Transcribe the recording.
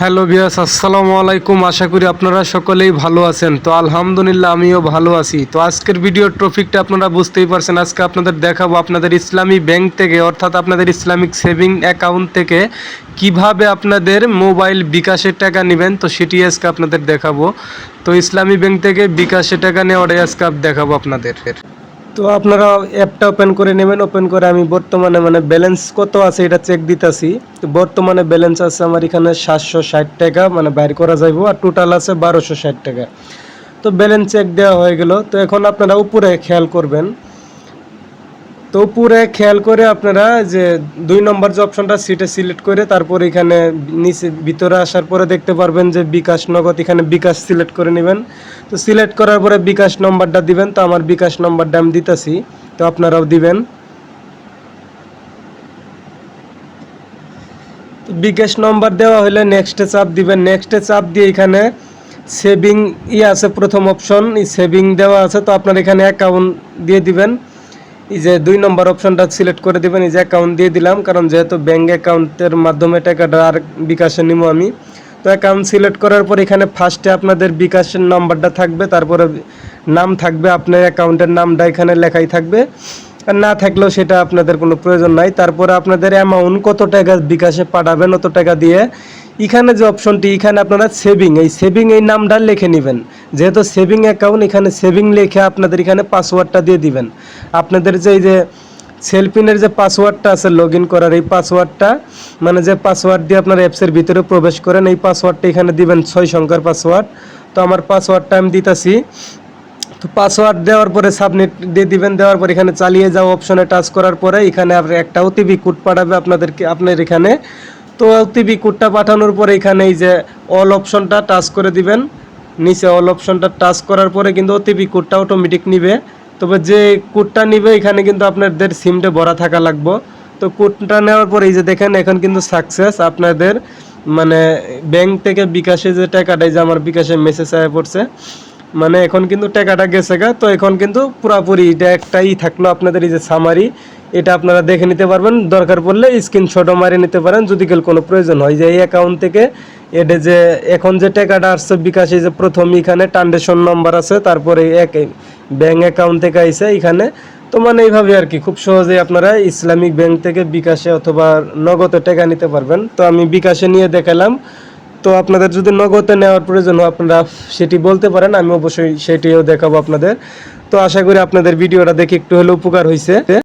Hello viewers, আসসালামু আলাইকুম। আশা করি আপনারা সকলেই ভালো আছেন। তো আলহামদুলিল্লাহ আমিও ভালো আছি। তো আজকের ভিডিওর টপিকটা আপনারা বুঝতেই পারছেন। আজকে আপনাদের দেখাবো আপনাদের ইসলামী ব্যাংক থেকে, অর্থাৎ আপনাদের ইসলামিক সেভিং অ্যাকাউন্ট থেকে কিভাবে আপনাদের মোবাইল বিকাশে টাকা নেবেন, তো সেটি আজকে আপনাদের দেখাবো। তো ইসলামী ব্যাংক থেকে বিকাশে টাকা নেওয়াটাই আজকে দেখাবো আপনাদের। তো আপনারা অ্যাপটা ওপেন করে নেবেন। ওপেন করে আমি বর্তমানে ব্যালেন্স কত আছে এটা চেক দিতেছি। তো বর্তমানে ব্যালেন্স আছে আমার এখানে 760 টাকা বাইর করা যাইব, আর টোটাল আছে 1260 টাকা। তো ব্যালেন্স চেক দেওয়া হয়ে গেল। তো এখন আপনারা উপরে খেয়াল করবেন। তো উপরে খেয়াল করে আপনারা যে 2 নম্বর যে অপশনটা সিটে সিলেক্ট করে তারপর এখানে নিচে ভিতরে আসার পরে দেখতে পারবেন যে বিকাশ নগদ, এখানে বিকাশ সিলেক্ট করে নেবেন। তো সিলেক্ট করার পরে বিকাশ নম্বরটা দিবেন। তো আমার বিকাশ নম্বরটা আমি দিতেছি, তো আপনারাও দিবেন। তো বিকাশ নম্বর দেওয়া হলে নেক্সটে চাপ দিবেন। নেক্সটে চাপ দিয়ে এখানে সেভিং আছে প্রথম অপশন, এই সেভিং দেওয়া আছে। তো আপনার এখানে অ্যাকাউন্ট দিয়ে দিবেন। এই যে 2 নম্বর অপশনটা সিলেক্ট করে দেবেন। এই যে অ্যাকাউন্ট দিয়ে দিলাম, কারণ যেহেতু ব্যাঙ্ক অ্যাকাউন্টের মাধ্যমে টাকাটা আর বিকাশে নিব আমি। তো অ্যাকাউন্ট সিলেক্ট করার পর এখানে ফার্স্টে আপনাদের বিকাশের নাম্বারটা থাকবে, তারপরে নাম থাকবে, আপনার অ্যাকাউন্টের নামটা এখানে লেখাই থাকবে। আর না থাকলেও সেটা আপনাদের কোনো প্রয়োজন নাই। তারপরে আপনাদের অ্যামাউন্ট কত টাকা বিকাশে পাঠাবেন অত টাকা দিয়ে এখানে যে অপশনটি, এখানে আপনারা সেভিং, এই সেভিং এই নামটা লিখে নেবেন। যেহেতু সেভিং অ্যাকাউন্ট, এখানে সেভিং লিখে আপনাদের এখানে পাসওয়ার্ডটা দিয়ে দিবেন। আপনাদের যে এই যে সেলফিনের যে পাসওয়ার্ডটা আছে লগ ইন করার, এই পাসওয়ার্ডটা যে পাসওয়ার্ড দিয়ে আপনার অ্যাপসের ভিতরে প্রবেশ করেন, এই পাসওয়ার্ডটা এখানে দিবেন 6 সংখ্যার পাসওয়ার্ড। তো আমার পাসওয়ার্ডটা আমি দিতেছি। তো পাসওয়ার্ড দেওয়ার পরে সাবমিট দিয়ে দিবেন। দেওয়ার পর এখানে চালিয়ে যাও অপশনে টাচ করার পরে এখানে একটা ওটিপি কোড পাঠাবে আপনার এখানে। তো ওটিপি কোডটা পাঠানোর পরে এখানে এই যে অল অপশনটা টাচ করে দিবেন। নিচে অল অপশনটা টাচ করার পরে কিন্তু ওটিপি কোডটা অটোমেটিক নিবে। তবে যে কোডটা নিবে এখানে কিন্তু আপনাদের সিমটা ভরা থাকা লাগবে। তো কোডটা নেওয়ার পরে এই যে দেখেন এখন কিন্তু সাকসেস, আপনাদের ব্যাংক থেকে বিকাশে যে টাকাটা, যে আমার বিকাশে মেসেজ আয়া পড়ছে, এখন কিন্তু টাকাটা গেছে গা। তো এখন কিন্তু পুরাপুরি এটা একটাই থাকলো আপনাদের এই যে সামারি, এটা আপনারা দেখে নিতে পারবেন। দরকার পড়লে স্ক্রিনশটও মারিয়ে নিতে পারেন যদি কোনো প্রয়োজন হয়। যে এই অ্যাকাউন্ট থেকে এটা যে এখন যে টাকাটা আসছে বিকাশে, যে প্রথম এখানে ট্রানজাকশন নম্বর আছে, তারপরে এক ব্যাংক অ্যাকাউন্ট থেকে আইছে এখানে। তো এইভাবে আর কি খুব সহজেই আপনারা ইসলামিক ব্যাংক থেকে বিকাশে অথবা নগদে টাকা নিতে পারবেন। তো আমি বিকাশে নিয়ে দেখালাম। তো আপনাদের যদি নগদে নেওয়ার প্রয়োজন হয় আপনারা সেটি বলতে পারেন, আমি অবশ্যই সেটিও দেখাবো আপনাদের। তো আশা করি আপনাদের ভিডিওটা দেখে একটু হলেও উপকার হয়েছে।